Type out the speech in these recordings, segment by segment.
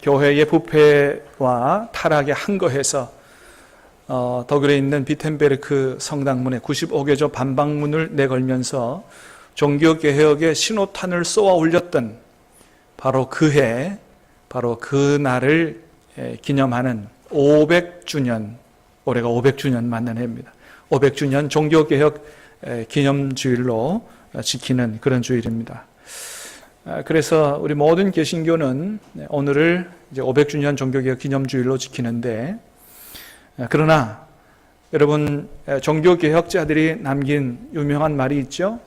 교회의 부패와 타락에 한거해서 독일에 있는 비텐베르크 성당문에 95개조 반박문을 내걸면서 종교개혁의 신호탄을 쏘아 올렸던 바로 그해, 바로 그 날을 기념하는 500주년, 올해가 500주년 맞는 해입니다. 500주년 종교개혁 기념주일로 지키는 그런 주일입니다. 그래서 우리 모든 개신교는 오늘을 이제 500주년 종교개혁 기념주일로 지키는데, 그러나 여러분, 종교개혁자들이 남긴 유명한 말이 있죠.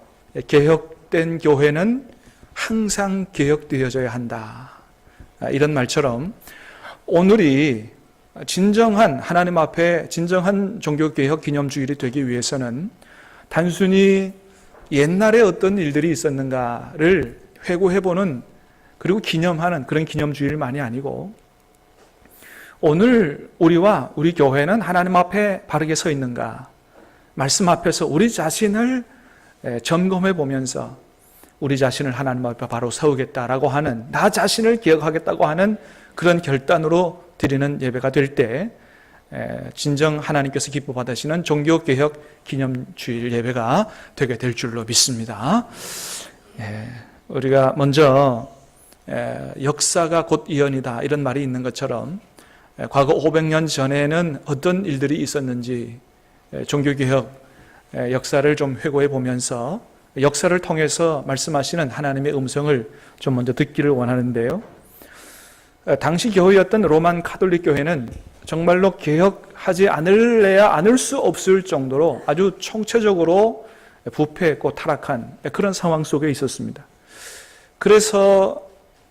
개혁된 교회는 항상 개혁되어져야 한다. 이런 말처럼 오늘이 진정한 하나님 앞에 진정한 종교개혁 기념주일이 되기 위해서는 단순히 옛날에 어떤 일들이 있었는가를 회고해보는, 그리고 기념하는 그런 기념주일만이 아니고, 오늘 우리와 우리 교회는 하나님 앞에 바르게 서 있는가, 말씀 앞에서 우리 자신을 점검해 보면서 우리 자신을 하나님 앞에 바로 세우겠다라고 하는, 나 자신을 기억하겠다고 하는 그런 결단으로 드리는 예배가 될 때 진정 하나님께서 기뻐 받으시는 종교개혁 기념주일 예배가 되게 될 줄로 믿습니다. 우리가 먼저 역사가 곧 이언이다 이런 말이 있는 것처럼, 과거 500년 전에는 어떤 일들이 있었는지 종교개혁 역사를 좀 회고해 보면서 역사를 통해서 말씀하시는 하나님의 음성을 좀 먼저 듣기를 원하는데요. 당시 교회였던 로만 가톨릭 교회는 정말로 개혁하지 않을래야 않을 수 없을 정도로 아주 총체적으로 부패했고 타락한 그런 상황 속에 있었습니다. 그래서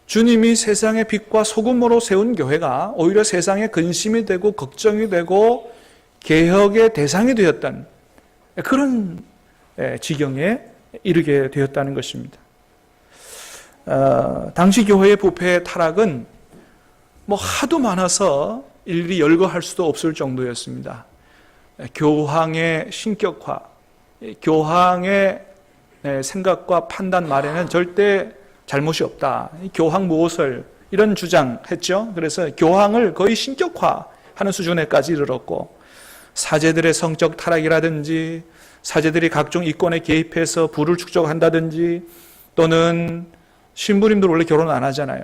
주님이 세상의 빛과 소금으로 세운 교회가 오히려 세상의 근심이 되고 걱정이 되고 개혁의 대상이 되었던 그런 지경에 이르게 되었다는 것입니다. 당시 교회의 부패의 타락은 하도 많아서 일일이 열거할 수도 없을 정도였습니다. 교황의 신격화, 교황의 생각과 판단 말에는 절대 잘못이 없다. 교황 모설 이런 주장했죠. 그래서 교황을 거의 신격화하는 수준에까지 이르렀고, 사제들의 성적 타락이라든지 사제들이 각종 이권에 개입해서 부를 축적한다든지, 또는 신부님들 원래 결혼 안 하잖아요.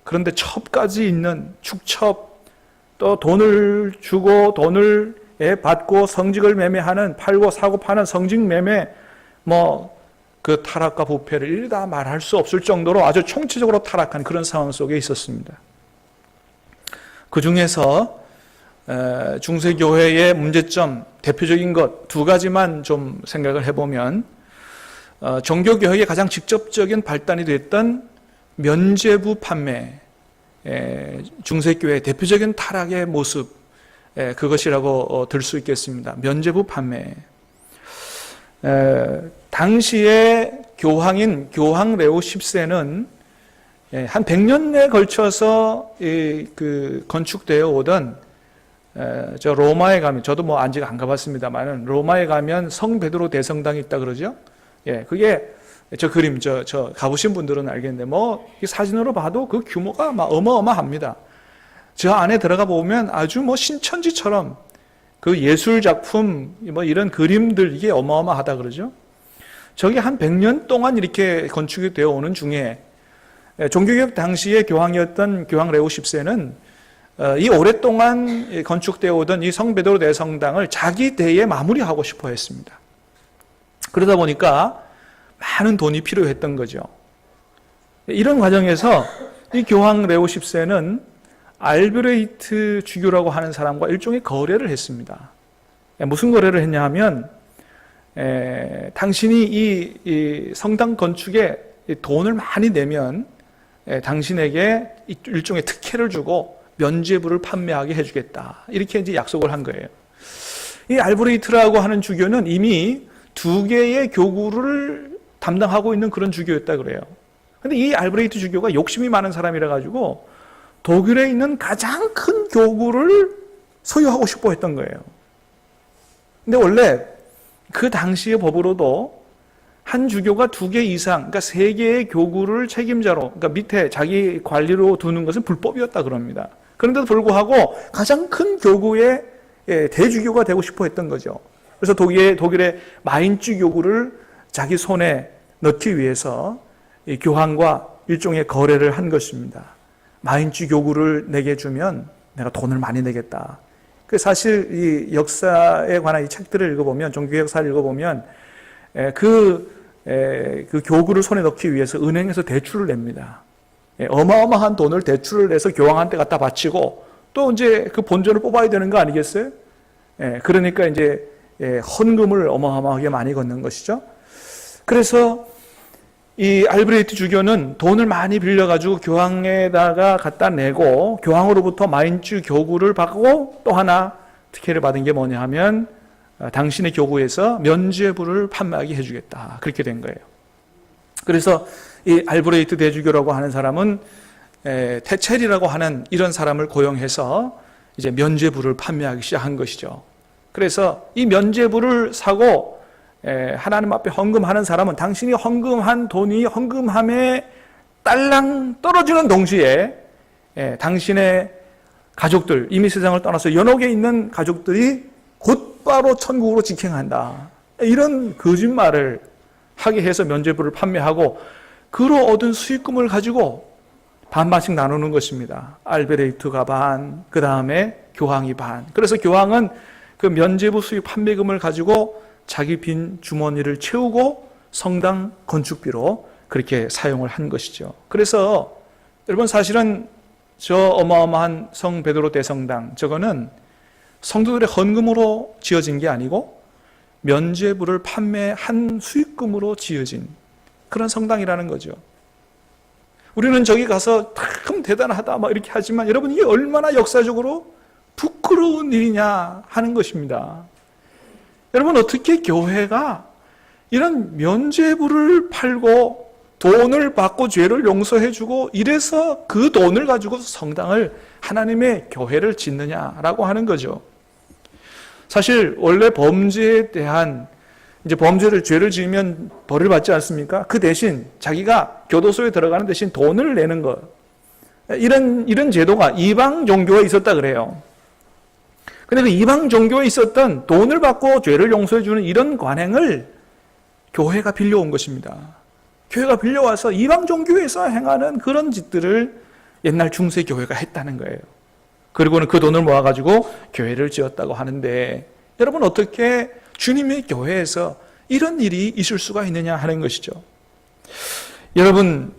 그런데 첩까지 있는 축첩, 또 돈을 주고 돈을 받고 성직을 매매하는, 팔고 사고 파는 성직 매매, 그 타락과 부패를 일일이 다 말할 수 없을 정도로 아주 총체적으로 타락한 그런 상황 속에 있었습니다. 그 중에서 중세교회의 문제점, 대표적인 것 두 가지만 좀 생각을 해보면, 종교개혁의 가장 직접적인 발단이 됐던 면죄부 판매, 중세교회의 대표적인 타락의 모습, 그것이라고 들 수 있겠습니다. 면죄부 판매. 당시의 교황인 교황 레오 10세는 한 100년에 걸쳐서 건축되어 오던, 저 로마에 가면, 저도 아직 안 가봤습니다만 로마에 가면 성 베드로 대성당이 있다 그러죠. 그게 저 그림, 저 가보신 분들은 알겠는데, 사진으로 봐도 그 규모가 어마어마합니다. 저 안에 들어가 보면 아주 신천지처럼 그 예술 작품, 이런 그림들, 이게 어마어마하다 그러죠. 저게 한 100년 동안 이렇게 건축이 되어 오는 중에, 종교개혁 당시의 교황이었던 교황 레오 10세는 이 오랫동안 건축되어 오던 이 성 베드로 대성당을 자기 때에 마무리하고 싶어 했습니다. 그러다 보니까 많은 돈이 필요했던 거죠. 이런 과정에서 이 교황 레오 10세는 알브레히트 주교라고 하는 사람과 일종의 거래를 했습니다. 무슨 거래를 했냐 하면, 당신이 이 성당 건축에 돈을 많이 내면 당신에게 일종의 특혜를 주고 면죄부를 판매하게 해주겠다. 이렇게 이제 약속을 한 거예요. 이 알브레히트라고 하는 주교는 이미 2개의 교구를 담당하고 있는 그런 주교였다 그래요. 근데 이 알브레히트 주교가 욕심이 많은 사람이라 가지고 독일에 있는 가장 큰 교구를 소유하고 싶어 했던 거예요. 근데 원래 그 당시의 법으로도 한 주교가 2개 이상, 그러니까 3개의 교구를 책임자로, 그러니까 밑에 자기 관리로 두는 것은 불법이었다 그럽니다. 그런데도 불구하고 가장 큰 교구의 대주교가 되고 싶어 했던 거죠. 그래서 독일의 마인츠 교구를 자기 손에 넣기 위해서 이 교황과 일종의 거래를 한 것입니다. 마인츠 교구를 내게 주면 내가 돈을 많이 내겠다. 그 사실 이 역사에 관한 이 책들을 읽어보면, 종교 역사를 읽어보면 그 교구를 손에 넣기 위해서 은행에서 대출을 냅니다. 어마어마한 돈을 대출을 내서 교황한테 갖다 바치고 또 이제 그 본전을 뽑아야 되는 거 아니겠어요? 그러니까 이제 헌금을 어마어마하게 많이 걷는 것이죠. 그래서 이 알브레히트 주교는 돈을 많이 빌려가지고 교황에다가 갖다 내고 교황으로부터 마인츠 교구를 받고 또 하나 특혜를 받은 게 뭐냐 하면 당신의 교구에서 면죄부를 판매하게 해주겠다. 그렇게 된 거예요. 그래서 이 알브레히트 대주교라고 하는 사람은 테첼이라고 하는 이런 사람을 고용해서 이제 면죄부를 판매하기 시작한 것이죠. 그래서 이 면죄부를 사고 하나님 앞에 헌금하는 사람은 당신이 헌금한 돈이 헌금함에 딸랑 떨어지는 동시에 당신의 가족들, 이미 세상을 떠나서 연옥에 있는 가족들이 곧바로 천국으로 직행한다. 이런 거짓말을 하게 해서 면죄부를 판매하고 그로 얻은 수익금을 가지고 반반씩 나누는 것입니다. 알베레이트가 반, 그 다음에 교황이 반. 그래서 교황은 그 면죄부 수익 판매금을 가지고 자기 빈 주머니를 채우고 성당 건축비로 그렇게 사용을 한 것이죠. 그래서 여러분 사실은 저 어마어마한 성 베드로 대성당, 저거는 성도들의 헌금으로 지어진 게 아니고 면죄부를 판매한 수익금으로 지어진 그런 성당이라는 거죠. 우리는 저기 가서 참 대단하다 막 이렇게 하지만 여러분 이게 얼마나 역사적으로 부끄러운 일이냐 하는 것입니다. 여러분 어떻게 교회가 이런 면죄부를 팔고 돈을 받고 죄를 용서해주고 이래서 그 돈을 가지고 성당을 하나님의 교회를 짓느냐라고 하는 거죠. 사실 원래 범죄에 대한 이제 범죄를 죄를 지으면 벌을 받지 않습니까? 그 대신 자기가 교도소에 들어가는 대신 돈을 내는 것, 이런 제도가 이방 종교에 있었다 그래요. 근데 그 이방 종교에 있었던 돈을 받고 죄를 용서해 주는 이런 관행을 교회가 빌려온 것입니다. 교회가 빌려와서 이방 종교에서 행하는 그런 짓들을 옛날 중세 교회가 했다는 거예요. 그리고는 그 돈을 모아가지고 교회를 지었다고 하는데 여러분 어떻게 주님의 교회에서 이런 일이 있을 수가 있느냐 하는 것이죠. 여러분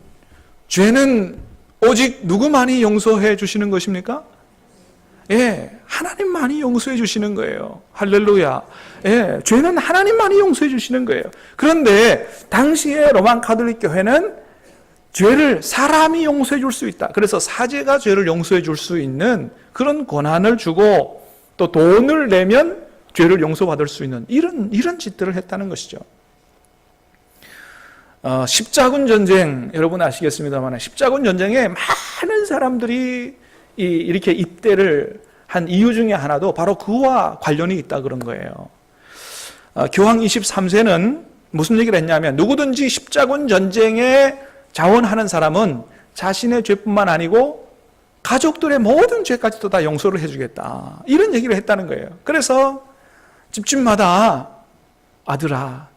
죄는 오직 누구만이 용서해 주시는 것입니까? 하나님만이 용서해 주시는 거예요. 할렐루야. 죄는 하나님만이 용서해 주시는 거예요. 그런데 당시에 로만 가톨릭 교회는 죄를 사람이 용서해 줄 수 있다. 그래서 사제가 죄를 용서해 줄 수 있는 그런 권한을 주고 또 돈을 내면 죄를 용서받을 수 있는 이런 짓들을 했다는 것이죠. 십자군 전쟁 여러분 아시겠습니다만 십자군 전쟁에 많은 사람들이 이렇게 입대를 한 이유 중에 하나도 바로 그와 관련이 있다 그런 거예요. 교황 23세는 무슨 얘기를 했냐면 누구든지 십자군 전쟁에 자원하는 사람은 자신의 죄뿐만 아니고 가족들의 모든 죄까지도 다 용서를 해주겠다. 이런 얘기를 했다는 거예요. 그래서 집집마다 아들아,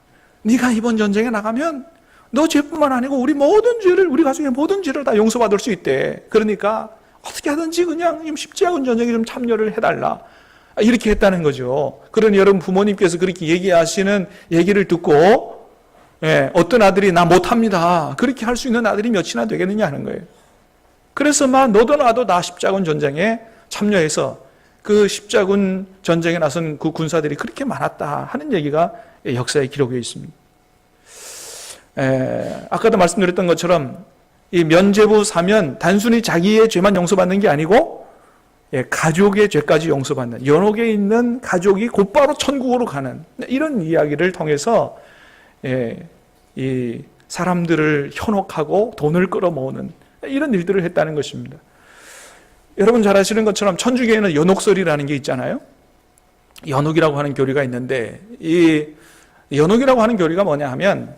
네가 이번 전쟁에 나가면 너 죄뿐만 아니고 우리 가족의 모든 죄를 다 용서받을 수 있대. 그러니까 어떻게 하든지 그냥 십자군 전쟁에 좀 참여를 해달라. 이렇게 했다는 거죠. 그러니 여러분 부모님께서 그렇게 얘기하시는 얘기를 듣고 어떤 아들이 나 못합니다. 그렇게 할 수 있는 아들이 몇이나 되겠느냐 하는 거예요. 그래서 너도 나도 나 십자군 전쟁에 참여해서 그 십자군 전쟁에 나선 그 군사들이 그렇게 많았다 하는 얘기가 역사에 기록되어 있습니다. 아까도 말씀드렸던 것처럼 이 면죄부 사면 단순히 자기의 죄만 용서받는 게 아니고 가족의 죄까지 용서받는, 연옥에 있는 가족이 곧바로 천국으로 가는 이런 이야기를 통해서 이 사람들을 현혹하고 돈을 끌어모으는 이런 일들을 했다는 것입니다. 여러분 잘 아시는 것처럼 천주교에는 연옥설이라는 게 있잖아요. 연옥이라고 하는 교리가 있는데 이 연옥이라고 하는 교리가 뭐냐 하면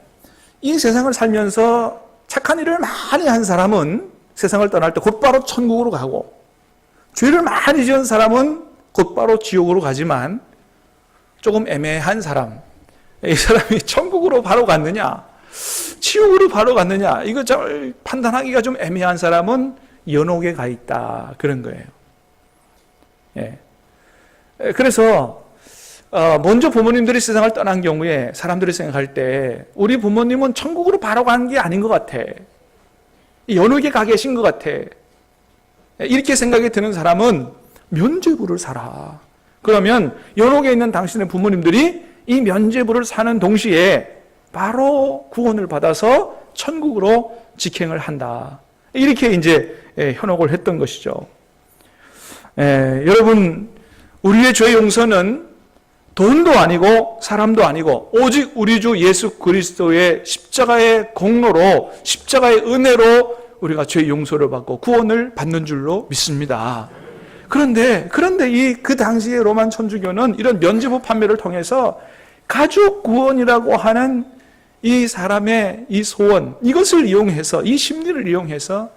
이 세상을 살면서 착한 일을 많이 한 사람은 세상을 떠날 때 곧바로 천국으로 가고, 죄를 많이 지은 사람은 곧바로 지옥으로 가지만, 조금 애매한 사람, 이 사람이 천국으로 바로 갔느냐, 지옥으로 바로 갔느냐, 이거 판단하기가 좀 애매한 사람은 연옥에 가 있다, 그런 거예요. 예. 그래서 먼저 부모님들이 세상을 떠난 경우에 사람들이 생각할 때 우리 부모님은 천국으로 바로 간 게 아닌 것 같아, 연옥에 가 계신 것 같아, 이렇게 생각이 드는 사람은 면죄부를 사라. 그러면 연옥에 있는 당신의 부모님들이 이 면죄부를 사는 동시에 바로 구원을 받아서 천국으로 직행을 한다, 이렇게 이제 현혹을 했던 것이죠. 여러분, 우리의 죄 용서는 돈도 아니고 사람도 아니고 오직 우리 주 예수 그리스도의 십자가의 공로로, 십자가의 은혜로 우리가 죄 용서를 받고 구원을 받는 줄로 믿습니다. 그런데 그 당시의 로만 천주교는 이런 면죄부 판매를 통해서 가족 구원이라고 하는 이 사람의 이 소원, 이것을 이용해서, 이 심리를 이용해서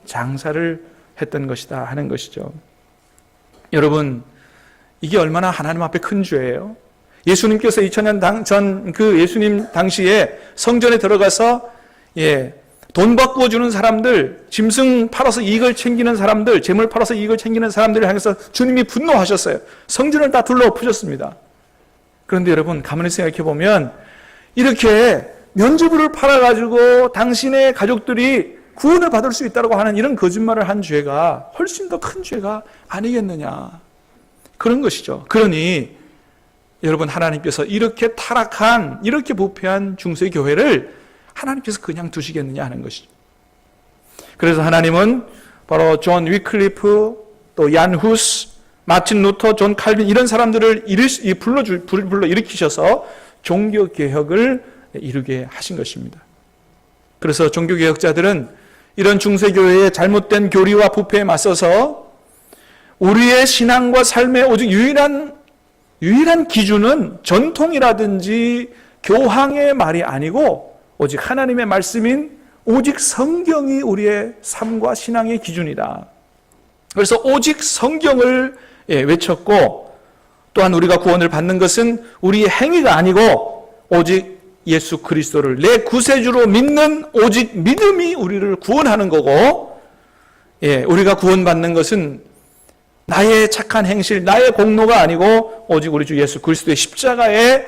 장사를 했던 것이다 하는 것이죠. 여러분, 이게 얼마나 하나님 앞에 큰 죄예요. 예수님께서 2000년 전 그 예수님 당시에 성전에 들어가서 돈 바꾸어 주는 사람들, 짐승 팔아서 이익을 챙기는 사람들, 재물 팔아서 이익을 챙기는 사람들을 향해서 주님이 분노하셨어요. 성전을 다 둘러엎으셨습니다. 그런데 여러분, 가만히 생각해 보면 이렇게 면죄부를 팔아가지고 당신의 가족들이 구원을 받을 수 있다고 하는 이런 거짓말을 한 죄가 훨씬 더 큰 죄가 아니겠느냐, 그런 것이죠. 그러니 여러분, 하나님께서 이렇게 타락한, 이렇게 부패한 중세교회를 하나님께서 그냥 두시겠느냐 하는 것이죠. 그래서 하나님은 바로 존 위클리프, 또 얀 후스, 마틴 루터, 존 칼빈, 이런 사람들을 불러 일으키셔서 종교개혁을 이루게 하신 것입니다. 그래서 종교개혁자들은 이런 중세교회의 잘못된 교리와 부패에 맞서서 우리의 신앙과 삶의 오직 유일한 기준은 전통이라든지 교황의 말이 아니고 오직 하나님의 말씀인 오직 성경이 우리의 삶과 신앙의 기준이다. 그래서 오직 성경을 외쳤고, 또한 우리가 구원을 받는 것은 우리의 행위가 아니고 오직 예수 그리스도를 내 구세주로 믿는 오직 믿음이 우리를 구원하는 거고, 우리가 구원받는 것은 나의 착한 행실, 나의 공로가 아니고 오직 우리 주 예수 그리스도의 십자가의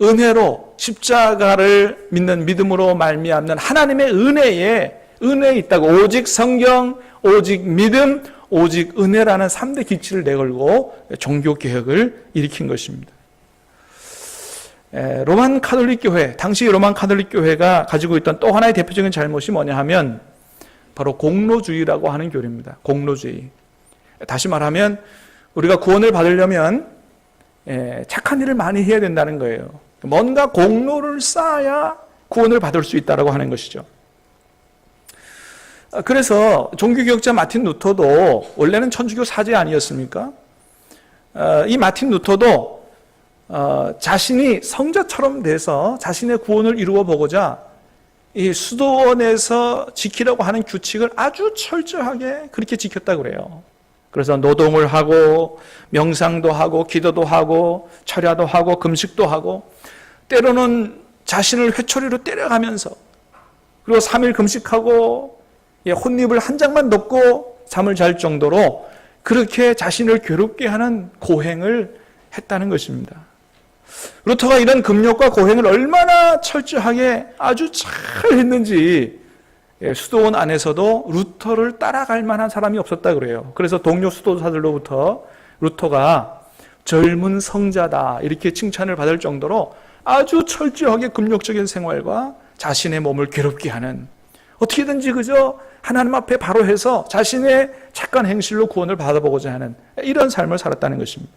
은혜로, 십자가를 믿는 믿음으로 말미암는 하나님의 은혜에 있다고, 오직 성경, 오직 믿음, 오직 은혜라는 3대 기치를 내걸고 종교개혁을 일으킨 것입니다. 로만 카톨릭 교회, 당시 로만 카톨릭 교회가 가지고 있던 또 하나의 대표적인 잘못이 뭐냐 하면 바로 공로주의라고 하는 교리입니다. 공로주의. 다시 말하면 우리가 구원을 받으려면 착한 일을 많이 해야 된다는 거예요. 뭔가 공로를 쌓아야 구원을 받을 수 있다고 하는 것이죠. 그래서 종교개혁자 마틴 루터도 원래는 천주교 사제 아니었습니까? 이 마틴 루터도 자신이 성자처럼 돼서 자신의 구원을 이루어 보고자 이 수도원에서 지키려고 하는 규칙을 아주 철저하게 그렇게 지켰다고 그래요. 그래서 노동을 하고 명상도 하고 기도도 하고 철야도 하고 금식도 하고, 때로는 자신을 회초리로 때려가면서, 그리고 3일 금식하고 혼잎을 한 장만 덮고 잠을 잘 정도로 그렇게 자신을 괴롭게 하는 고행을 했다는 것입니다. 루터가 이런 금욕과 고행을 얼마나 철저하게 아주 잘 했는지 수도원 안에서도 루터를 따라갈 만한 사람이 없었다 그래요. 그래서 동료 수도사들로부터 루터가 젊은 성자다 이렇게 칭찬을 받을 정도로 아주 철저하게 금욕적인 생활과 자신의 몸을 괴롭게 하는, 어떻게든지 그저 하나님 앞에 바로 해서 자신의 착한 행실로 구원을 받아보고자 하는 이런 삶을 살았다는 것입니다.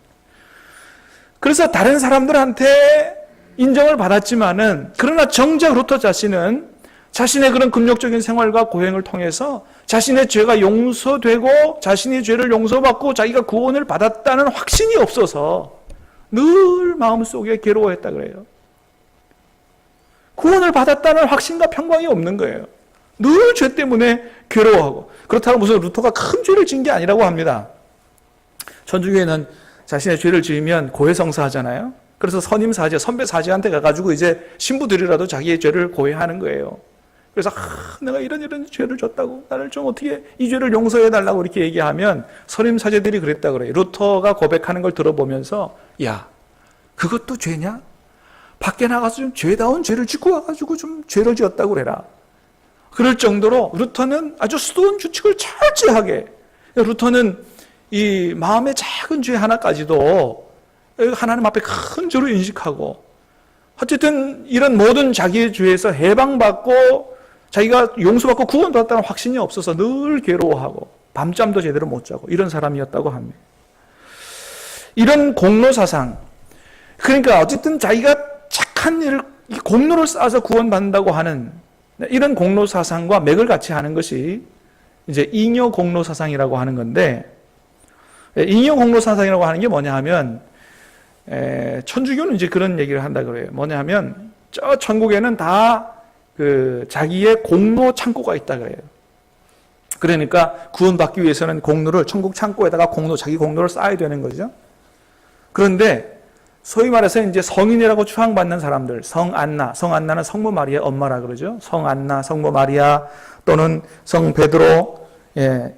그래서 다른 사람들한테 인정을 받았지만은, 그러나 정작 루터 자신은 자신의 그런 금욕적인 생활과 고행을 통해서 자신의 죄가 용서되고 자신의 죄를 용서받고 자기가 구원을 받았다는 확신이 없어서 늘 마음속에 괴로워했다 그래요. 구원을 받았다는 확신과 평강이 없는 거예요. 늘 죄 때문에 괴로워하고. 그렇다고 무슨 루터가 큰 죄를 지은 게 아니라고 합니다. 천주교에는 자신의 죄를 지으면 고해성사하잖아요. 그래서 선임사제, 선배사제한테 가가지고 이제 신부들이라도 자기의 죄를 고해하는 거예요. 그래서 내가 이런 죄를 졌다고, 나를 좀 어떻게 이 죄를 용서해달라고 이렇게 얘기하면 선임사제들이 그랬다 그래요. 루터가 고백하는 걸 들어보면서, 야, 그것도 죄냐? 밖에 나가서 좀 죄다운 죄를 짓고 와가지고 좀 죄를 지었다고 그래라. 그럴 정도로 루터는 아주 수도원 규칙을 철저하게, 루터는 이 마음의 작은 죄 하나까지도 하나님 앞에 큰 죄로 인식하고, 어쨌든 이런 모든 자기의 죄에서 해방받고 자기가 용서받고 구원받았다는 확신이 없어서 늘 괴로워하고 밤잠도 제대로 못 자고 이런 사람이었다고 합니다. 이런 공로사상, 그러니까 어쨌든 자기가 착한 일을 공로를 쌓아서 구원받는다고 하는 이런 공로사상과 맥을 같이 하는 것이 이제 잉여 공로사상이라고 하는 건데, 잉여 공로사상이라고 하는 게 뭐냐 하면, 천주교는 이제 그런 얘기를 한다 그래요. 뭐냐 하면, 저 천국에는 다 그 자기의 공로 창고가 있다 그래요. 그러니까 구원받기 위해서는 공로를 천국 창고에다가 자기 공로를 쌓아야 되는 거죠. 그런데 소위 말해서 이제 성인이라고 추앙받는 사람들, 성안나는 성모 마리아의 엄마라 그러죠. 성안나, 성모 마리아 또는 성 베드로,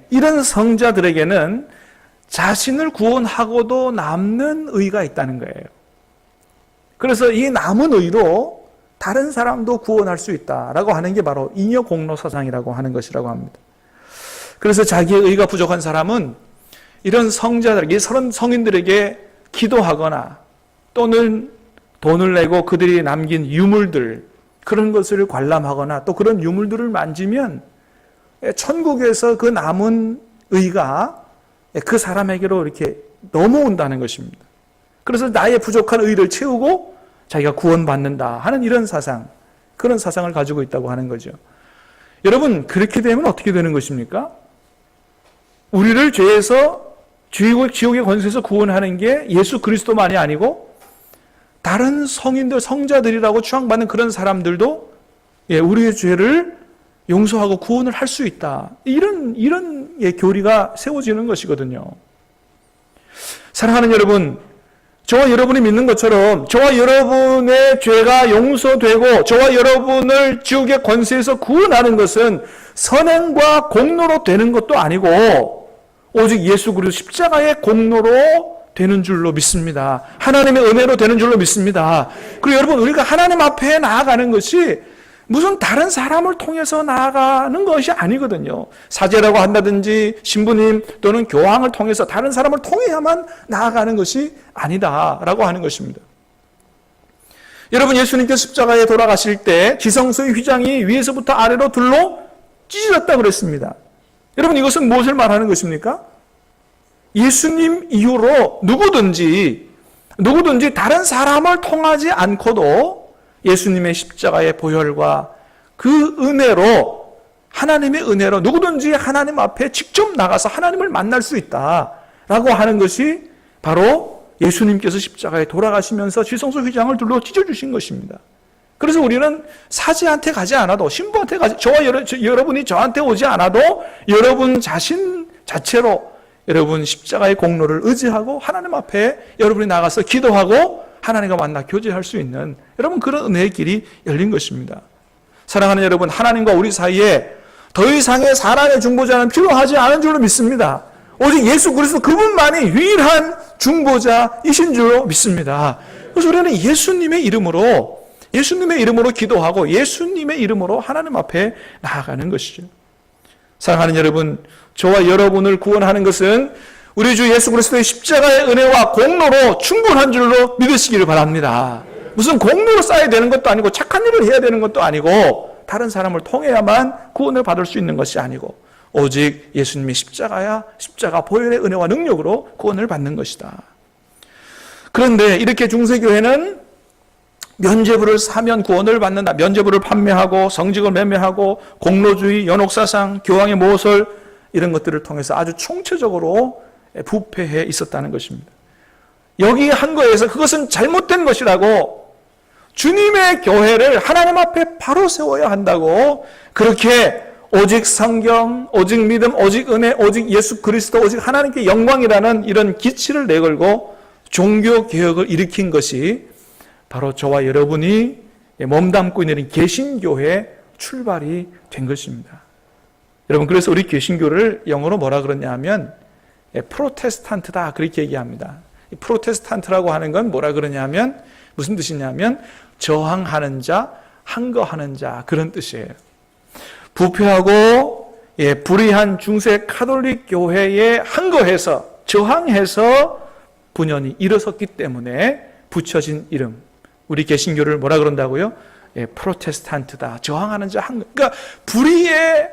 이런 성자들에게는 자신을 구원하고도 남는 의가 있다는 거예요. 그래서 이 남은 의로 다른 사람도 구원할 수 있다라고 하는 게 바로 잉여 공로 사상이라고 하는 것이라고 합니다. 그래서 자기의 의가 부족한 사람은 이런 성자들에게, 성인들에게 기도하거나 또는 돈을 내고 그들이 남긴 유물들, 그런 것을 관람하거나 또 그런 유물들을 만지면 천국에서 그 남은 의가 그 사람에게로 이렇게 넘어온다는 것입니다. 그래서 나의 부족한 의를 채우고 자기가 구원받는다 하는 이런 사상, 그런 사상을 가지고 있다고 하는 거죠. 여러분, 그렇게 되면 어떻게 되는 것입니까? 우리를 죄에서, 지옥의 권세에서 구원하는 게 예수 그리스도만이 아니고 다른 성인들, 성자들이라고 추앙받는 그런 사람들도 우리의 죄를 용서하고 구원을 할 수 있다. 이런 교리가 세워지는 것이거든요. 사랑하는 여러분, 저와 여러분이 믿는 것처럼 저와 여러분의 죄가 용서되고 저와 여러분을 지옥의 권세에서 구원하는 것은 선행과 공로로 되는 것도 아니고 오직 예수 그리스도 십자가의 공로로 되는 줄로 믿습니다. 하나님의 은혜로 되는 줄로 믿습니다. 그리고 여러분, 우리가 하나님 앞에 나아가는 것이 무슨 다른 사람을 통해서 나아가는 것이 아니거든요. 사제라고 한다든지 신부님 또는 교황을 통해서 다른 사람을 통해야만 나아가는 것이 아니다라고 하는 것입니다. 여러분, 예수님께서 십자가에 돌아가실 때 지성소의 휘장이 위에서부터 아래로 둘로 찢어졌다고 그랬습니다. 여러분, 이것은 무엇을 말하는 것입니까? 예수님 이후로 누구든지 다른 사람을 통하지 않고도 예수님의 십자가의 보혈과 그 은혜로, 하나님의 은혜로 누구든지 하나님 앞에 직접 나가서 하나님을 만날 수 있다라고 하는 것이 바로 예수님께서 십자가에 돌아가시면서 지성소 휘장을 둘러 찢어주신 것입니다. 그래서 우리는 사제한테 가지 않아도, 신부한테 여러분이 저한테 오지 않아도 여러분 자신 자체로 여러분 십자가의 공로를 의지하고 하나님 앞에 여러분이 나가서 기도하고 하나님과 만나 교제할 수 있는 여러분 그런 은혜의 길이 열린 것입니다. 사랑하는 여러분, 하나님과 우리 사이에 더 이상의 사람의 중보자는 필요하지 않은 줄로 믿습니다. 오직 예수 그리스도 그분만이 유일한 중보자이신 줄로 믿습니다. 그래서 우리는 예수님의 이름으로 기도하고 예수님의 이름으로 하나님 앞에 나아가는 것이죠. 사랑하는 여러분, 저와 여러분을 구원하는 것은 우리 주 예수 그리스도의 십자가의 은혜와 공로로 충분한 줄로 믿으시기를 바랍니다. 무슨 공로로 쌓아야 되는 것도 아니고 착한 일을 해야 되는 것도 아니고 다른 사람을 통해야만 구원을 받을 수 있는 것이 아니고 오직 예수님의 십자가 보혈의 은혜와 능력으로 구원을 받는 것이다. 그런데 이렇게 중세교회는 면죄부를 사면 구원을 받는다, 면죄부를 판매하고 성직을 매매하고 공로주의, 연옥사상, 교황의 모설 이런 것들을 통해서 아주 총체적으로 부패해 있었다는 것입니다. 여기 한 거에서 그것은 잘못된 것이라고 주님의 교회를 하나님 앞에 바로 세워야 한다고, 그렇게 오직 성경, 오직 믿음, 오직 은혜, 오직 예수 그리스도, 오직 하나님께 영광이라는 이런 기치를 내걸고 종교개혁을 일으킨 것이 바로 저와 여러분이 몸담고 있는 개신교회의 출발이 된 것입니다. 여러분, 그래서 우리 개신교를 영어로 뭐라 그러냐 하면 프로테스탄트다, 그렇게 얘기합니다. 프로테스탄트라고 하는 건 뭐라 그러냐 하면 무슨 뜻이냐면 저항하는 자, 항거하는 자, 그런 뜻이에요. 부패하고 불의한 중세 카톨릭 교회에 항거해서 저항해서 분연이 일어섰기 때문에 붙여진 이름, 우리 개신교를 뭐라 그런다고요? 프로테스탄트다, 저항하는 자, 항거. 그러니까 불의에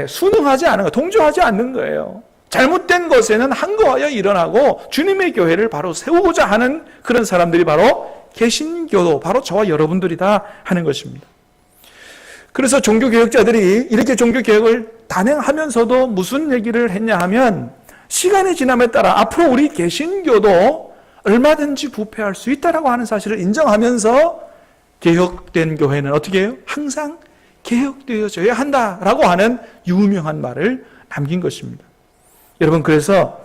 순응하지 않은 거, 동조하지 않는 거예요. 잘못된 것에는 항거하여 일어나고 주님의 교회를 바로 세우고자 하는 그런 사람들이 바로 개신교도, 바로 저와 여러분들이다 하는 것입니다. 그래서 종교개혁자들이 이렇게 종교개혁을 단행하면서도 무슨 얘기를 했냐 하면, 시간이 지남에 따라 앞으로 우리 개신교도 얼마든지 부패할 수 있다라고 하는 사실을 인정하면서 개혁된 교회는 어떻게 해요? 항상 개혁되어져야 한다라고 하는 유명한 말을 남긴 것입니다. 여러분, 그래서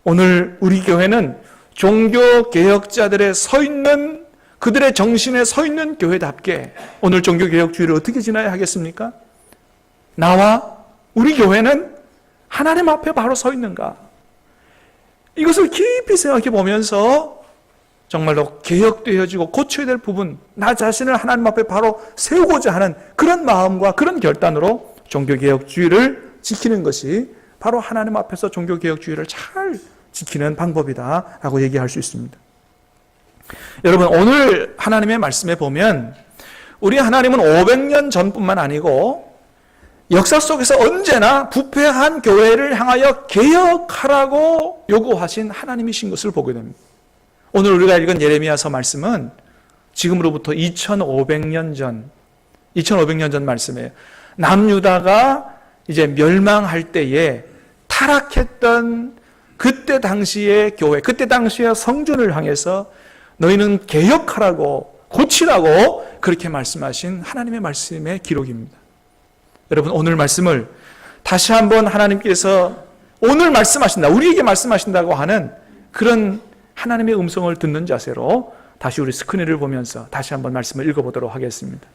오늘 우리 교회는 종교개혁자들의 서 있는, 그들의 정신에 서 있는 교회답게 오늘 종교개혁주의를 어떻게 지나야 하겠습니까? 나와 우리 교회는 하나님 앞에 바로 서 있는가? 이것을 깊이 생각해 보면서 정말로 개혁되어지고 고쳐야 될 부분, 나 자신을 하나님 앞에 바로 세우고자 하는 그런 마음과 그런 결단으로 종교개혁주의를 지키는 것이 바로 하나님 앞에서 종교개혁주의를 잘 지키는 방법이다라고 얘기할 수 있습니다. 여러분, 오늘 하나님의 말씀에 보면 우리 하나님은 500년 전뿐만 아니고 역사 속에서 언제나 부패한 교회를 향하여 개혁하라고 요구하신 하나님이신 것을 보게 됩니다. 오늘 우리가 읽은 예레미야서 말씀은 지금으로부터 2500년 전 말씀이에요. 남유다가 이제 멸망할 때에 타락했던 그때 당시의 교회, 그때 당시의 성전을 향해서 너희는 개혁하라고, 고치라고 그렇게 말씀하신 하나님의 말씀의 기록입니다. 여러분, 오늘 말씀을 다시 한번 하나님께서 오늘 말씀하신다, 우리에게 말씀하신다고 하는 그런 하나님의 음성을 듣는 자세로 다시 우리 스크린을 보면서 다시 한번 말씀을 읽어보도록 하겠습니다.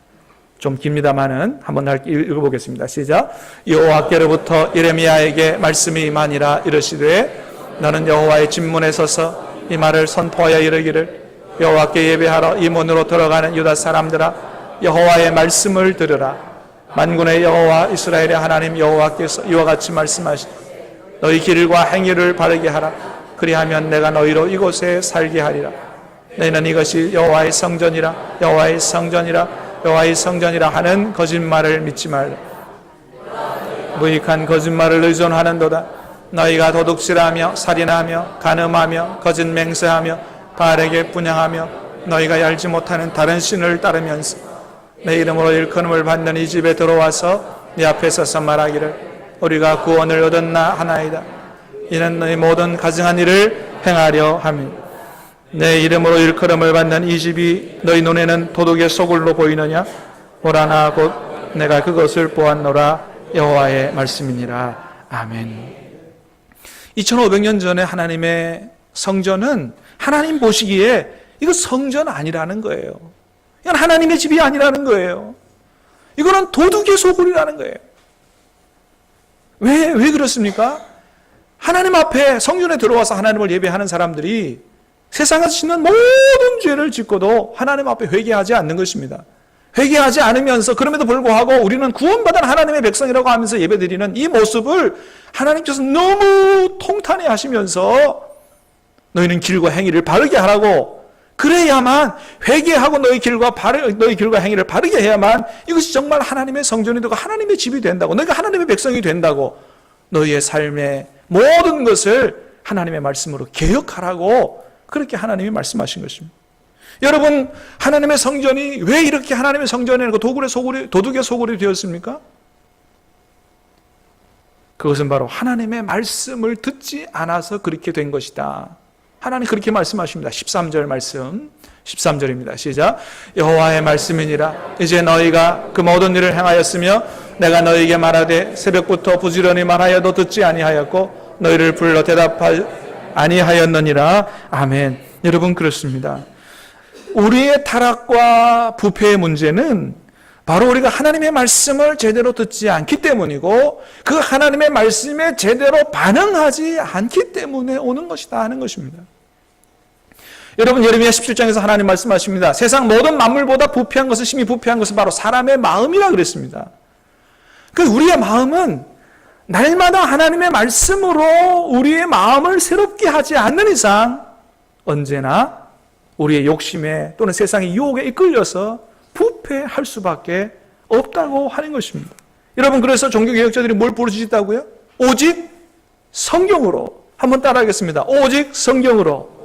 좀 깁니다마는 한번 읽어보겠습니다. 시작. 여호와께로부터 예레미야에게 말씀이 임하니라. 이르시되 너는 여호와의 진문에 서서 이 말을 선포하여 이르기를, 여호와께 예배하러 이 문으로 들어가는 유다 사람들아, 여호와의 말씀을 들으라. 만군의 여호와 이스라엘의 하나님 여호와께서 이와 같이 말씀하시되 너희 길과 행위를 바르게 하라. 그리하면 내가 너희로 이곳에 살게 하리라. 너희는 이것이 여호와의 성전이라, 여호와의 성전이라, 여호와의 성전이라 하는 거짓말을 믿지 말라. 무익한 거짓말을 의존하는도다. 너희가 도둑질하며 살인하며 간음하며 거짓 맹세하며 바알에게 분향하며 너희가 알지 못하는 다른 신을 따르면서 내 이름으로 일컬음을 받는 이 집에 들어와서 네 앞에 서서 말하기를 우리가 구원을 얻었나 하나이다. 이는 너희 모든 가증한 일을 행하려 함이라. 내 이름으로 일컬음을 받는 이 집이 너희 눈에는 도둑의 소굴로 보이느냐? 오라나 곧 내가 그것을 보았노라. 여호와의 말씀이니라. 아멘. 2500년 전에 하나님의 성전은 하나님 보시기에 이거 성전 아니라는 거예요. 이건 하나님의 집이 아니라는 거예요. 이거는 도둑의 소굴이라는 거예요. 왜 그렇습니까? 하나님 앞에 성전에 들어와서 하나님을 예배하는 사람들이 세상에서 짓는 모든 죄를 짓고도 하나님 앞에 회개하지 않는 것입니다. 회개하지 않으면서 그럼에도 불구하고 우리는 구원받은 하나님의 백성이라고 하면서 예배드리는 이 모습을 하나님께서 너무 통탄해 하시면서 너희는 길과 행위를 바르게 하라고, 그래야만 회개하고 너희 길과 행위를 바르게 해야만 이것이 정말 하나님의 성전이 되고 하나님의 집이 된다고, 너희가 하나님의 백성이 된다고, 너희의 삶의 모든 것을 하나님의 말씀으로 개혁하라고 그렇게 하나님이 말씀하신 것입니다. 여러분, 하나님의 성전이 왜 이렇게 하나님의 성전이 아니고 도둑의 소굴이 되었습니까? 그것은 바로 하나님의 말씀을 듣지 않아서 그렇게 된 것이다. 하나님 그렇게 말씀하십니다. 13절 말씀, 13절입니다. 시작. 여호와의 말씀이니라. 이제 너희가 그 모든 일을 행하였으며 내가 너희에게 말하되 새벽부터 부지런히 말하여도 듣지 아니하였고 너희를 불러 대답하지 아니하였느니라. 아멘. 여러분, 그렇습니다. 우리의 타락과 부패의 문제는 바로 우리가 하나님의 말씀을 제대로 듣지 않기 때문이고 그 하나님의 말씀에 제대로 반응하지 않기 때문에 오는 것이다 하는 것입니다. 여러분, 예레미야 17장에서 하나님 말씀하십니다. 세상 모든 만물보다 부패한 것은, 심히 부패한 것은 바로 사람의 마음이라 그랬습니다. 그 우리의 마음은 날마다 하나님의 말씀으로 우리의 마음을 새롭게 하지 않는 이상 언제나 우리의 욕심에 또는 세상의 유혹에 이끌려서 부패할 수밖에 없다고 하는 것입니다. 여러분, 그래서 종교개혁자들이 뭘 부르짖다고요? 오직 성경으로. 한번 따라하겠습니다. 오직 성경으로.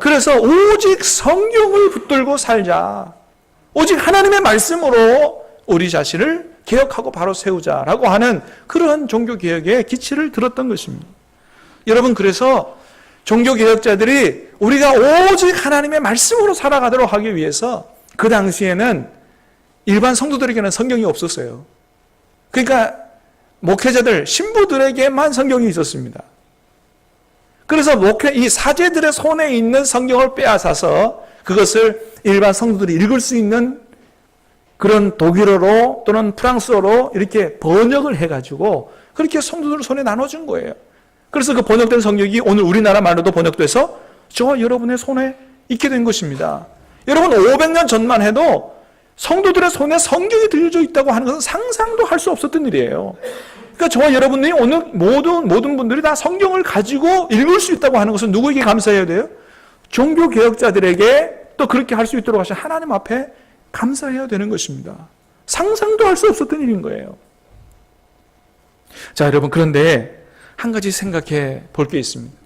그래서 오직 성경을 붙들고 살자. 오직 하나님의 말씀으로 우리 자신을 개혁하고 바로 세우자라고 하는 그런 종교개혁의 기치를 들었던 것입니다. 여러분, 그래서 종교개혁자들이 우리가 오직 하나님의 말씀으로 살아가도록 하기 위해서 그 당시에는 일반 성도들에게는 성경이 없었어요. 그러니까 목회자들, 신부들에게만 성경이 있었습니다. 그래서 이 사제들의 손에 있는 성경을 빼앗아서 그것을 일반 성도들이 읽을 수 있는 그런 독일어로 또는 프랑스어로 이렇게 번역을 해가지고 그렇게 성도들 손에 나눠준 거예요. 그래서 그 번역된 성경이 오늘 우리나라 말로도 번역돼서 저와 여러분의 손에 있게 된 것입니다. 여러분, 500년 전만 해도 성도들의 손에 성경이 들려져 있다고 하는 것은 상상도 할 수 없었던 일이에요. 그러니까 저와 여러분들이 오늘 모든 분들이 다 성경을 가지고 읽을 수 있다고 하는 것은 누구에게 감사해야 돼요? 종교개혁자들에게 또 그렇게 할 수 있도록 하신 하나님 앞에 감사해야 되는 것입니다. 상상도 할 수 없었던 일인 거예요. 자, 여러분, 그런데 한 가지 생각해 볼 게 있습니다.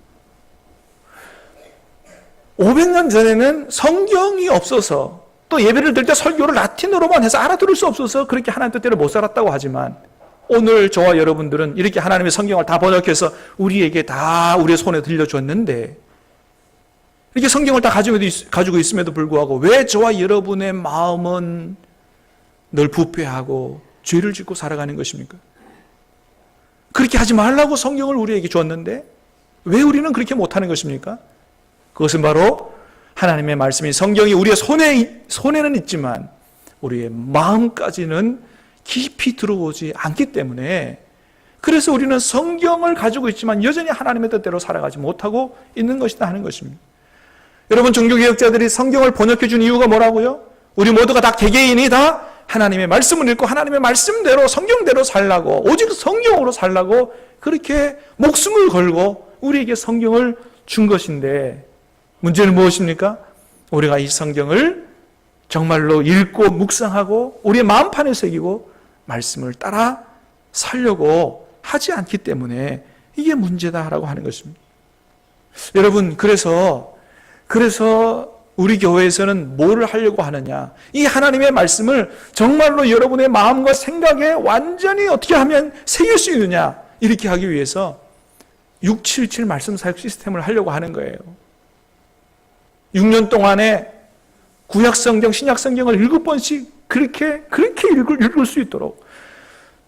500년 전에는 성경이 없어서 또 예배를 드릴 때 설교를 라틴어로만 해서 알아들을 수 없어서 그렇게 하나님 뜻대로 못 살았다고 하지만 오늘 저와 여러분들은 이렇게 하나님의 성경을 다 번역해서 우리에게 다 우리의 손에 들려줬는데 이렇게 성경을 다 가지고 있음에도 불구하고 왜 저와 여러분의 마음은 늘 부패하고 죄를 짓고 살아가는 것입니까? 그렇게 하지 말라고 성경을 우리에게 줬는데 왜 우리는 그렇게 못하는 것입니까? 그것은 바로 하나님의 말씀이 성경이 우리의 손에는 있지만 우리의 마음까지는 깊이 들어오지 않기 때문에 그래서 우리는 성경을 가지고 있지만 여전히 하나님의 뜻대로 살아가지 못하고 있는 것이다 하는 것입니다. 여러분, 종교개혁자들이 성경을 번역해 준 이유가 뭐라고요? 우리 모두가 다 개개인이 다 하나님의 말씀을 읽고 하나님의 말씀대로 성경대로 살라고 오직 성경으로 살라고 그렇게 목숨을 걸고 우리에게 성경을 준 것인데 문제는 무엇입니까? 우리가 이 성경을 정말로 읽고 묵상하고 우리의 마음판에 새기고 말씀을 따라 살려고 하지 않기 때문에 이게 문제다라고 하는 것입니다. 여러분, 그래서 우리 교회에서는 뭐를 하려고 하느냐? 이 하나님의 말씀을 정말로 여러분의 마음과 생각에 완전히 어떻게 하면 새길 수 있느냐? 이렇게 하기 위해서 677 말씀 사역 시스템을 하려고 하는 거예요. 6년 동안에 구약 성경, 신약 성경을 7번씩 그렇게 읽을 수 있도록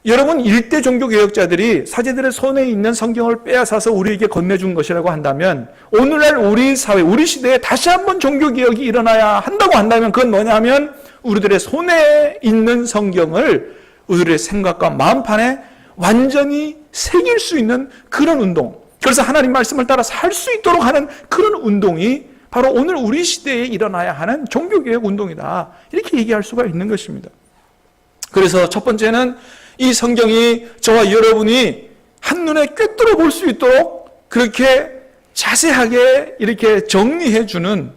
여러분, 일대 종교개혁자들이 사제들의 손에 있는 성경을 빼앗아서 우리에게 건네준 것이라고 한다면 오늘날 우리 사회, 우리 시대에 다시 한번 종교개혁이 일어나야 한다고 한다면 그건 뭐냐면 우리들의 손에 있는 성경을 우리들의 생각과 마음판에 완전히 새길 수 있는 그런 운동, 그래서 하나님 말씀을 따라 살 수 있도록 하는 그런 운동이 바로 오늘 우리 시대에 일어나야 하는 종교개혁 운동이다, 이렇게 얘기할 수가 있는 것입니다. 그래서 첫 번째는 이 성경이 저와 여러분이 한눈에 꿰뚫어 볼 수 있도록 그렇게 자세하게 이렇게 정리해 주는,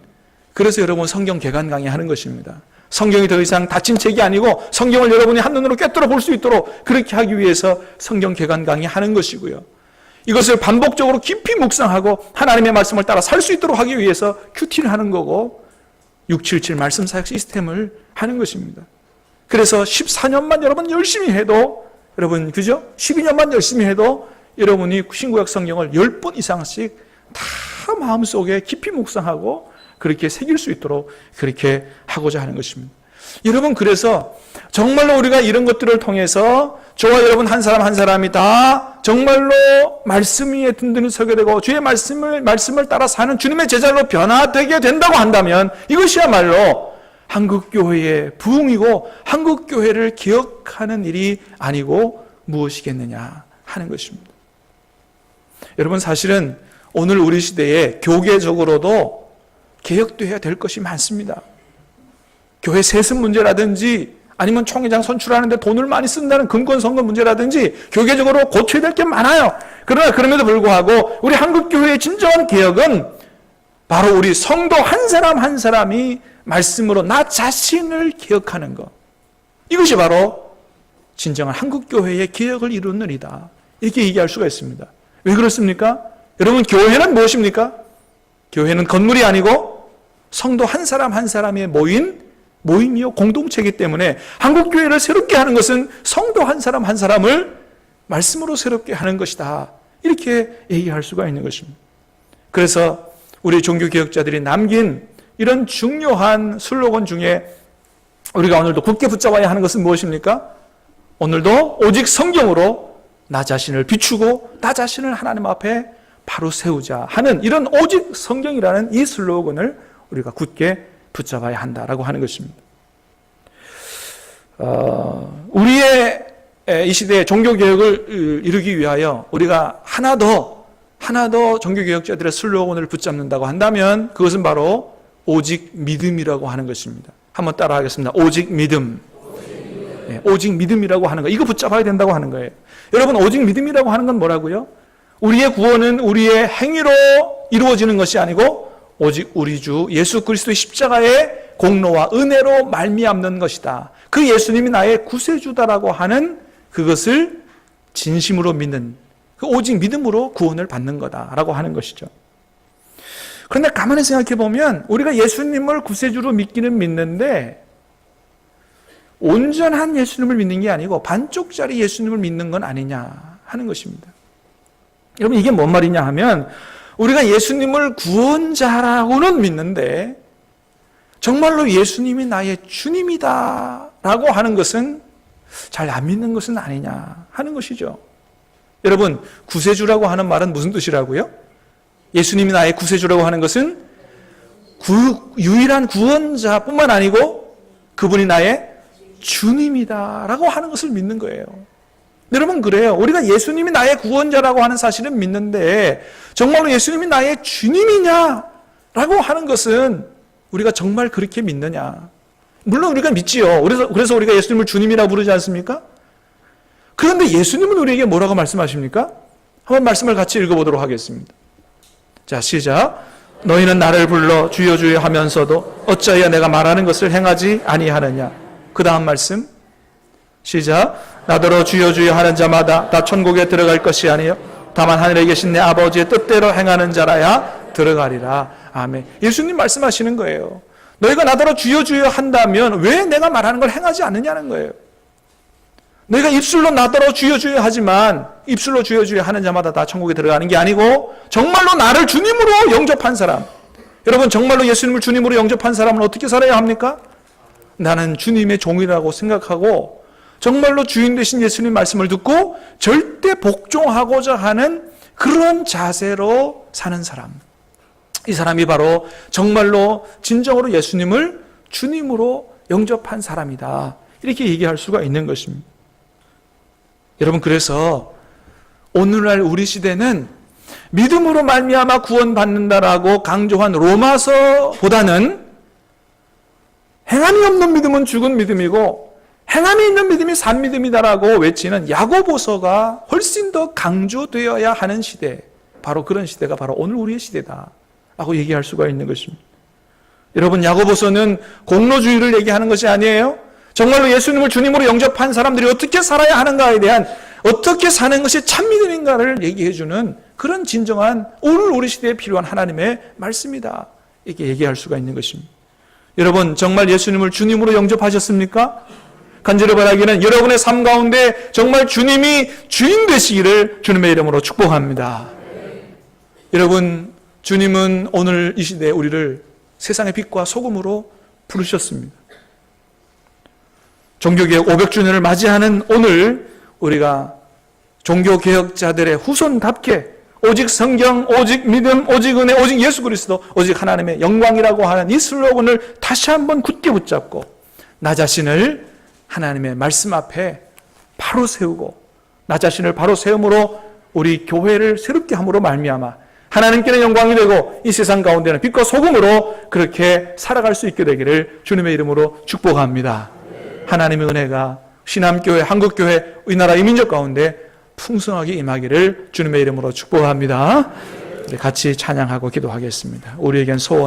그래서 여러분 성경 개관 강의 하는 것입니다. 성경이 더 이상 닫힌 책이 아니고 성경을 여러분이 한눈으로 꿰뚫어 볼 수 있도록 그렇게 하기 위해서 성경 개관 강의 하는 것이고요. 이것을 반복적으로 깊이 묵상하고 하나님의 말씀을 따라 살 수 있도록 하기 위해서 큐티를 하는 거고 677 말씀 사역 시스템을 하는 것입니다. 그래서 14년만 여러분 열심히 해도, 여러분 그죠? 12년만 열심히 해도 여러분이 신구약 성경을 10번 이상씩 다 마음속에 깊이 묵상하고 그렇게 새길 수 있도록 그렇게 하고자 하는 것입니다. 여러분, 그래서 정말로 우리가 이런 것들을 통해서 저와 여러분 한 사람 한 사람이 다 정말로 말씀 위에 든든히 서게 되고 주의 말씀을 따라 사는 주님의 제자로 변화되게 된다고 한다면 이것이야말로 한국교회의 부흥이고 한국교회를 기억하는 일이 아니고 무엇이겠느냐 하는 것입니다. 여러분, 사실은 오늘 우리 시대에 교계적으로도 개혁되어야 될 것이 많습니다. 교회 세습 문제라든지 아니면 총회장 선출하는데 돈을 많이 쓴다는 금권선거 문제라든지 교계적으로 고쳐야 될 게 많아요. 그러나 그럼에도 불구하고 우리 한국교회의 진정한 개혁은 바로 우리 성도 한 사람 한 사람이 말씀으로 나 자신을 기억하는 것. 이것이 바로 진정한 한국교회의 개혁을 이루는 일이다. 이렇게 얘기할 수가 있습니다. 왜 그렇습니까? 여러분, 교회는 무엇입니까? 교회는 건물이 아니고 성도 한 사람 한 사람의 모임이요 공동체이기 때문에 한국교회를 새롭게 하는 것은 성도 한 사람 한 사람을 말씀으로 새롭게 하는 것이다. 이렇게 얘기할 수가 있는 것입니다. 그래서 우리 종교개혁자들이 남긴 이런 중요한 슬로건 중에 우리가 오늘도 굳게 붙잡아야 하는 것은 무엇입니까? 오늘도 오직 성경으로 나 자신을 비추고 나 자신을 하나님 앞에 바로 세우자 하는 이런 오직 성경이라는 이 슬로건을 우리가 굳게 붙잡아야 한다라고 하는 것입니다. 우리의 이 시대의 종교개혁을 이루기 위하여 우리가 하나 더 종교개혁자들의 슬로건을 붙잡는다고 한다면 그것은 바로 오직 믿음이라고 하는 것입니다. 한번 따라 하겠습니다. 오직 믿음. 네, 오직 믿음이라고 하는 거. 이거 붙잡아야 된다고 하는 거예요. 여러분, 오직 믿음이라고 하는 건 뭐라고요? 우리의 구원은 우리의 행위로 이루어지는 것이 아니고 오직 우리 주 예수 그리스도의 십자가의 공로와 은혜로 말미암는 것이다. 그 예수님이 나의 구세주다라고 하는 그것을 진심으로 믿는, 그 오직 믿음으로 구원을 받는 거다라고 하는 것이죠. 그런데 가만히 생각해 보면 우리가 예수님을 구세주로 믿기는 믿는데 온전한 예수님을 믿는 게 아니고 반쪽짜리 예수님을 믿는 건 아니냐 하는 것입니다. 여러분, 이게 뭔 말이냐 하면 우리가 예수님을 구원자라고는 믿는데 정말로 예수님이 나의 주님이다 라고 하는 것은 잘 안 믿는 것은 아니냐 하는 것이죠. 여러분, 구세주라고 하는 말은 무슨 뜻이라고요? 예수님이 나의 구세주라고 하는 것은 유일한 구원자뿐만 아니고 그분이 나의 주님이다 라고 하는 것을 믿는 거예요. 여러분, 그래요. 우리가 예수님이 나의 구원자라고 하는 사실은 믿는데 정말로 예수님이 나의 주님이냐 라고 하는 것은 우리가 정말 그렇게 믿느냐. 물론 우리가 믿지요. 그래서 우리가 예수님을 주님이라고 부르지 않습니까? 그런데 예수님은 우리에게 뭐라고 말씀하십니까? 한번 말씀을 같이 읽어보도록 하겠습니다. 자, 시작. 너희는 나를 불러 주여 주여 하면서도 어찌하여 내가 말하는 것을 행하지 아니하느냐. 그 다음 말씀 시작. 나더러 주여 주여 하는 자마다 다 천국에 들어갈 것이 아니요 다만 하늘에 계신 내 아버지의 뜻대로 행하는 자라야 들어가리라. 아멘. 예수님 말씀하시는 거예요. 너희가 나더러 주여 주여 한다면 왜 내가 말하는 걸 행하지 않느냐는 거예요. 너희가 입술로 나더러 주여 주여 하지만 입술로 주여 주여 하는 자마다 다 천국에 들어가는 게 아니고 정말로 나를 주님으로 영접한 사람, 여러분, 정말로 예수님을 주님으로 영접한 사람은 어떻게 살아야 합니까? 나는 주님의 종이라고 생각하고 정말로 주인 되신 예수님 말씀을 듣고 절대 복종하고자 하는 그런 자세로 사는 사람, 이 사람이 바로 정말로 진정으로 예수님을 주님으로 영접한 사람이다, 이렇게 얘기할 수가 있는 것입니다. 여러분, 그래서 오늘날 우리 시대는 믿음으로 말미암아 구원받는다라고 강조한 로마서보다는 행함이 없는 믿음은 죽은 믿음이고 행함이 있는 믿음이 산 믿음이다라고 외치는 야고보서가 훨씬 더 강조되어야 하는 시대, 바로 그런 시대가 바로 오늘 우리의 시대다라고 얘기할 수가 있는 것입니다. 여러분, 야고보서는 공로주의를 얘기하는 것이 아니에요. 정말로 예수님을 주님으로 영접한 사람들이 어떻게 살아야 하는가에 대한, 어떻게 사는 것이 참 믿음인가를 얘기해주는 그런 진정한 오늘 우리 시대에 필요한 하나님의 말씀이다, 이렇게 얘기할 수가 있는 것입니다. 여러분, 정말 예수님을 주님으로 영접하셨습니까? 간절히 바라기는 여러분의 삶 가운데 정말 주님이 주인 되시기를 주님의 이름으로 축복합니다. 여러분, 주님은 오늘 이 시대에 우리를 세상의 빛과 소금으로 부르셨습니다. 종교개혁 500주년을 맞이하는 오늘 우리가 종교개혁자들의 후손답게 오직 성경, 오직 믿음, 오직 은혜, 오직 예수 그리스도, 오직 하나님의 영광이라고 하는 이 슬로건을 다시 한번 굳게 붙잡고 나 자신을 하나님의 말씀 앞에 바로 세우고 나 자신을 바로 세움으로 우리 교회를 새롭게 함으로 말미암아 하나님께는 영광이 되고 이 세상 가운데는 빛과 소금으로 그렇게 살아갈 수 있게 되기를 주님의 이름으로 축복합니다. 하나님의 은혜가 신암교회, 한국교회, 우리나라 이민족 가운데 풍성하게 임하기를 주님의 이름으로 축복합니다. 같이 찬양하고 기도하겠습니다. 우리에겐 소원